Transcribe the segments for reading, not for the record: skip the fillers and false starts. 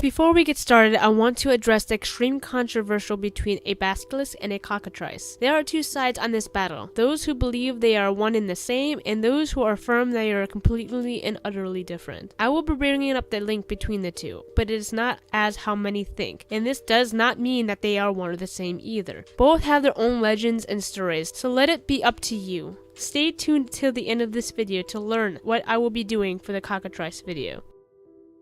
Before we get started, I want to address the extreme controversial between a basilisk and a cockatrice. There are two sides on this battle, those who believe they are one and the same, and those who are firm they are completely and utterly different. I will be bringing up the link between the two, but it is not as how many think, and this does not mean that they are one or the same either. Both have their own legends and stories, so let it be up to you. Stay tuned till the end of this video to learn what I will be doing for the cockatrice video.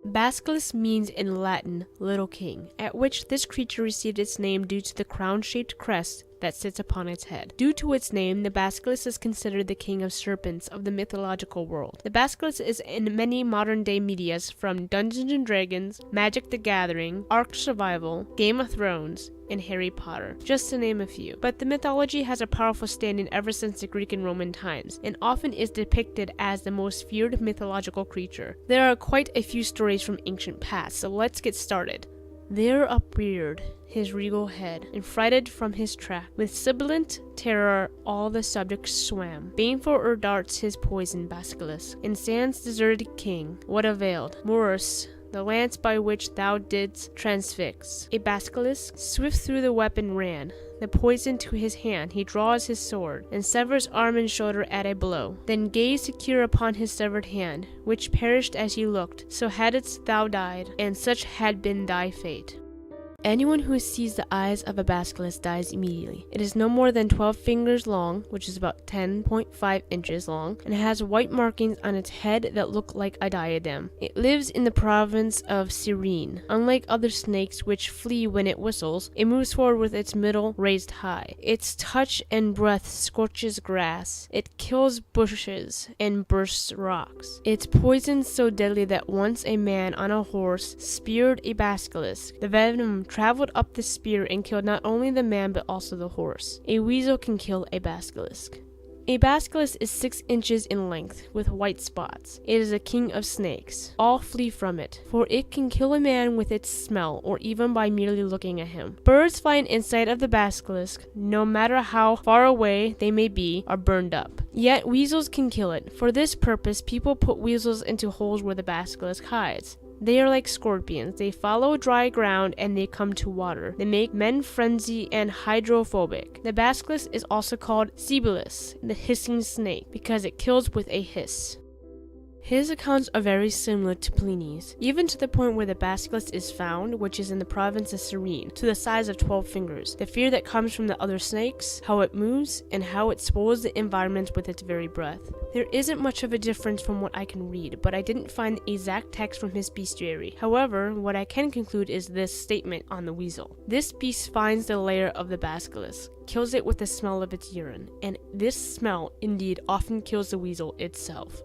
Basilisk means in Latin, little king, at which this creature received its name due to the crown-shaped crest that sits upon its head. Due to its name, the basilisk is considered the king of serpents of the mythological world. The basilisk is in many modern-day medias from Dungeons & Dragons, Magic the Gathering, Ark Survival, Game of Thrones, and Harry Potter, just to name a few. But the mythology has a powerful standing ever since the Greek and Roman times, and often is depicted as the most feared mythological creature. There are quite a few stories from ancient past, so let's get started. There upreared his regal head, and frighted from his track, with sibilant terror all the subjects swam. Baneful o'er darts his poison basilisk, and sands deserted king, what availed? Morus, the lance by which thou didst transfix. A basilisk, swift through the weapon ran, the poison to his hand, he draws his sword, and severs arm and shoulder at a blow. Then gazed secure upon his severed hand, which perished as he looked. So hadst thou died, and such had been thy fate. Anyone who sees the eyes of a basilisk dies immediately. It is no more than 12 fingers long, which is about 10.5 inches long, and has white markings on its head that look like a diadem. It lives in the province of Cyrene. Unlike other snakes which flee when it whistles, it moves forward with its middle raised high. Its touch and breath scorches grass. It kills bushes and bursts rocks. Its poison so deadly that once a man on a horse speared a basilisk. The venom traveled up the spear and killed not only the man but also the horse. A weasel can kill a basilisk. A basilisk is 6 inches in length, with white spots. It is a king of snakes. All flee from it, for it can kill a man with its smell, or even by merely looking at him. Birds flying inside of the basilisk, no matter how far away they may be, are burned up. Yet weasels can kill it. For this purpose, people put weasels into holes where the basilisk hides. They are like scorpions. They follow dry ground and they come to water. They make men frenzy and hydrophobic. The basilisk is also called Basilisk, the hissing snake, because it kills with a hiss. His accounts are very similar to Pliny's, even to the point where the basilisk is found, which is in the province of Cyrene, to the size of 12 fingers. The fear that comes from the other snakes, how it moves, and how it spoils the environment with its very breath. There isn't much of a difference from what I can read, but I didn't find the exact text from his bestiary. However, what I can conclude is this statement on the weasel. This beast finds the lair of the basilisk, kills it with the smell of its urine, and this smell indeed often kills the weasel itself.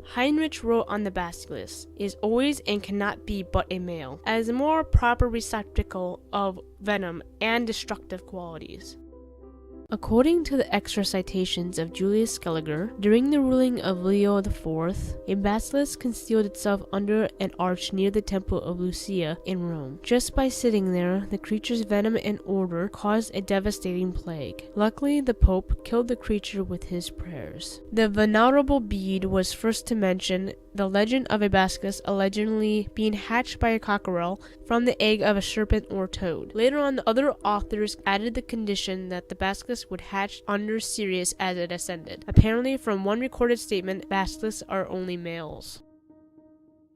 Heinrich wrote on the basilisk, is always and cannot be but a male, as a more proper receptacle of venom and destructive qualities. According to the extra citations of Julius Scaliger, during the ruling of Leo IV, a basilisk concealed itself under an arch near the temple of Lucia in Rome. Just by sitting there, the creature's venom and odor caused a devastating plague. Luckily, the Pope killed the creature with his prayers. The Venerable Bede was first to mention the legend of a basilisk allegedly being hatched by a cockerel from the egg of a serpent or toad. Later on, the other authors added the condition that the basilisk would hatch under Sirius as it ascended. Apparently, from one recorded statement, basilisks are only males.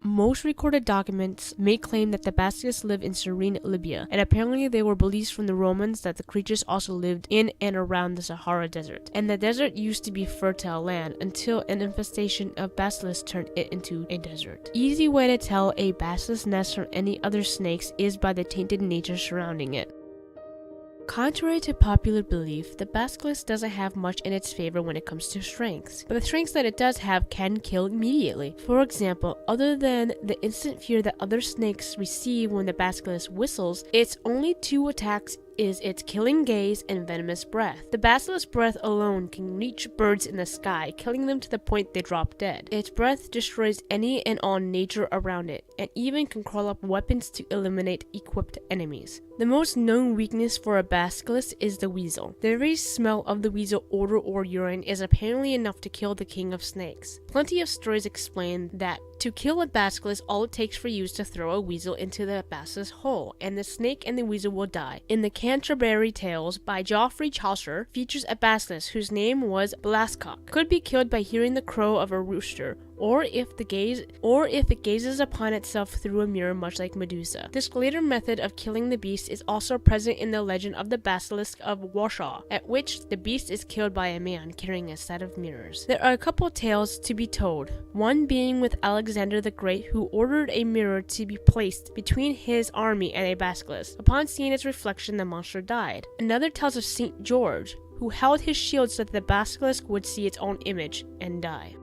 Most recorded documents may claim that the basilisks live in Cyrene, Libya, and apparently they were beliefs from the Romans that the creatures also lived in and around the Sahara Desert. And the desert used to be fertile land until an infestation of basilisks turned it into a desert. Easy way to tell a basilisk nest from any other snakes is by the tainted nature surrounding it. Contrary to popular belief, the basilisk doesn't have much in its favor when it comes to strengths, but the strengths that it does have can kill immediately. For example, other than the instant fear that other snakes receive when the basilisk whistles, its only 2 attacks is its killing gaze and venomous breath. The basilisk's breath alone can reach birds in the sky, killing them to the point they drop dead. Its breath destroys any and all nature around it, and even can crawl up weapons to eliminate equipped enemies. The most known weakness for a basilisk is the weasel. The very smell of the weasel odor or urine is apparently enough to kill the king of snakes. Plenty of stories explain that To kill a basilisk, all it takes for you is to throw a weasel into the basilisk hole, and the snake and the weasel will die. In the Canterbury Tales by Geoffrey Chaucer features a basilisk whose name was Basilisk. Could be killed by hearing the crow of a rooster, or if it gazes upon itself through a mirror, much like Medusa. This later method of killing the beast is also present in the legend of the Basilisk of Warsaw, at which the beast is killed by a man carrying a set of mirrors. There are a couple tales to be told, one being with Alexander the Great, who ordered a mirror to be placed between his army and a basilisk. Upon seeing its reflection, the monster died. Another tells of St. George, who held his shield so that the basilisk would see its own image and die.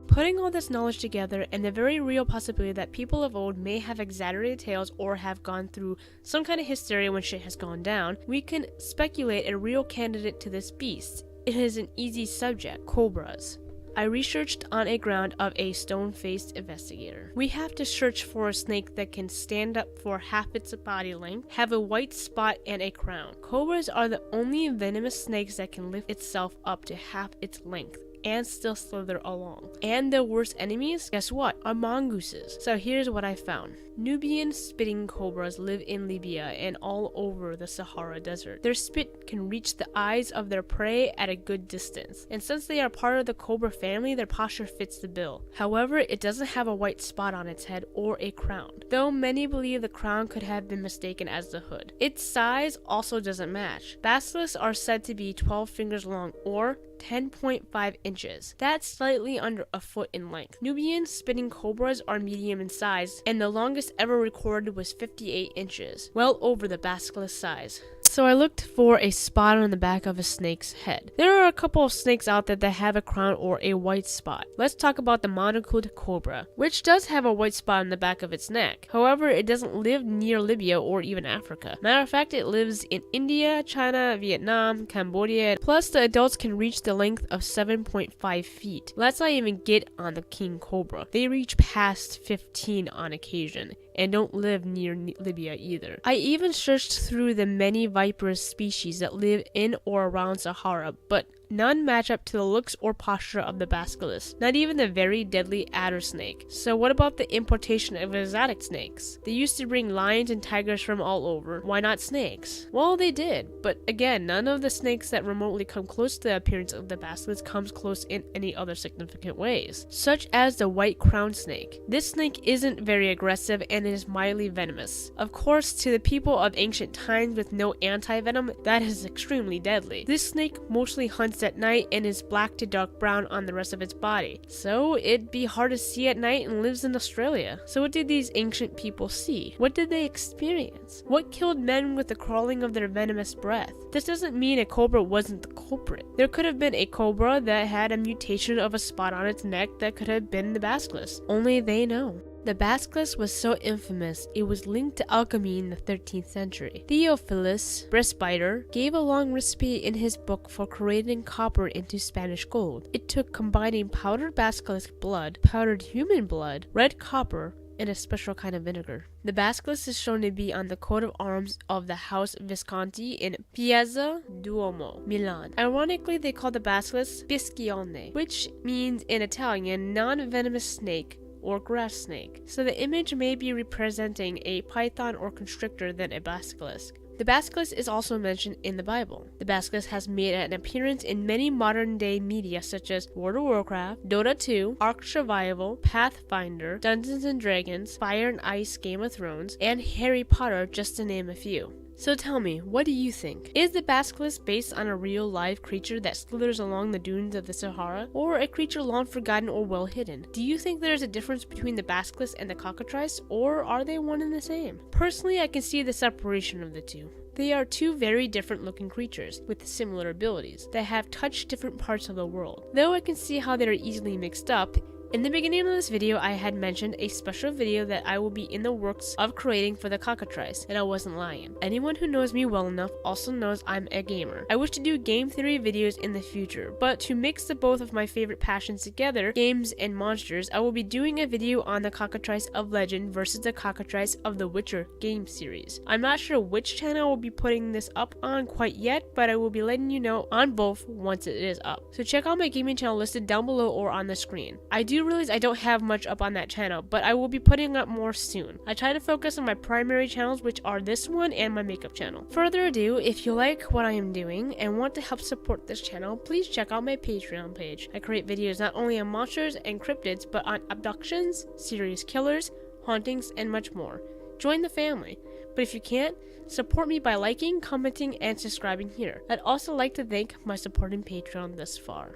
Putting all this knowledge together and the very real possibility that people of old may have exaggerated tales or have gone through some kind of hysteria when shit has gone down, we can speculate a real candidate to this beast. It is an easy subject: cobras. I researched on a ground of a stone-faced investigator. We have to search for a snake that can stand up for half its body length, have a white spot, and a crown. Cobras are the only venomous snakes that can lift itself up to half its length and still slither along. And their worst enemies, guess what, are mongooses. So here's what I found. Nubian spitting cobras live in Libya and all over the Sahara Desert. Their spit can reach the eyes of their prey at a good distance, and since they are part of the cobra family, their posture fits the bill. However, it doesn't have a white spot on its head or a crown, though many believe the crown could have been mistaken as the hood. Its size also doesn't match. Basilisks are said to be 12 fingers long, or 10.5 inches. That's slightly under a foot in length. Nubian spitting cobras are medium in size, and the longest ever recorded was 58 inches, well over the basilisk size. So I looked for a spot on the back of a snake's head. There are a couple of snakes out there that have a crown or a white spot. Let's talk about the monocled cobra, which does have a white spot on the back of its neck. However, it doesn't live near Libya or even Africa. Matter of fact, it lives in India, China, Vietnam, Cambodia, plus the adults can reach the length of 7.5 feet. Let's not even get on the king cobra. They reach past 15 on occasion, and don't live near Libya either. I even searched through the many viperous species that live in or around Sahara, but none match up to the looks or posture of the basilisk, not even the very deadly adder snake. So what about the importation of exotic snakes? They used to bring lions and tigers from all over. Why not snakes? Well, they did, but again, none of the snakes that remotely come close to the appearance of the basilisk comes close in any other significant ways, such as the white crown snake. This snake isn't very aggressive and is mildly venomous. Of course, to the people of ancient times with no anti-venom, that is extremely deadly. This snake mostly hunts at night and is black to dark brown on the rest of its body, so it'd be hard to see at night, and lives in Australia. So what did these ancient people see? What did they experience? What killed men with the crawling of their venomous breath? This doesn't mean a cobra wasn't the culprit. There could have been a cobra that had a mutation of a spot on its neck that could have been the basilisk. Only they know. The basilisk was so infamous, it was linked to alchemy in the 13th century. Theophilus Brisbiter gave a long recipe in his book for creating copper into Spanish gold. It took combining powdered basilisk blood, powdered human blood, red copper, and a special kind of vinegar. The basilisk is shown to be on the coat of arms of the House Visconti in Piazza Duomo, Milan. Ironically, they call the basilisk Biscione, which means in Italian non-venomous snake or grass snake, so the image may be representing a python or constrictor than a basilisk. The basilisk is also mentioned in the Bible. The basilisk has made an appearance in many modern-day media such as World of Warcraft, Dota 2, Ark Survival, Pathfinder, Dungeons & Dragons, Fire and Ice, Game of Thrones, and Harry Potter, just to name a few. So tell me, what do you think? Is the basilisk based on a real live creature that slithers along the dunes of the Sahara, or a creature long forgotten or well hidden? Do you think there is a difference between the basilisk and the cockatrice, or are they one and the same? Personally, I can see the separation of the two. They are two very different looking creatures with similar abilities that have touched different parts of the world, though I can see how they are easily mixed up. In the beginning of this video, I had mentioned a special video that I will be in the works of creating for the cockatrice, and I wasn't lying. Anyone who knows me well enough also knows I'm a gamer. I wish to do game theory videos in the future, but to mix the both of my favorite passions together, games and monsters, I will be doing a video on the cockatrice of Legend versus the cockatrice of the Witcher game series. I'm not sure which channel I will be putting this up on quite yet, but I will be letting you know on both once it is up. So check out my gaming channel listed down below or on the screen. I do do realize I don't have much up on that channel, but I will be putting up more soon. I try to focus on my primary channels, which are this one and my makeup channel. Further ado, if you like what I am doing and want to help support this channel, please check out my Patreon page. I create videos not only on monsters and cryptids, but on abductions, serious killers, hauntings, and much more. Join the family. But if you can't, support me by liking, commenting, and subscribing here. I'd also like to thank my support in Patreon thus far.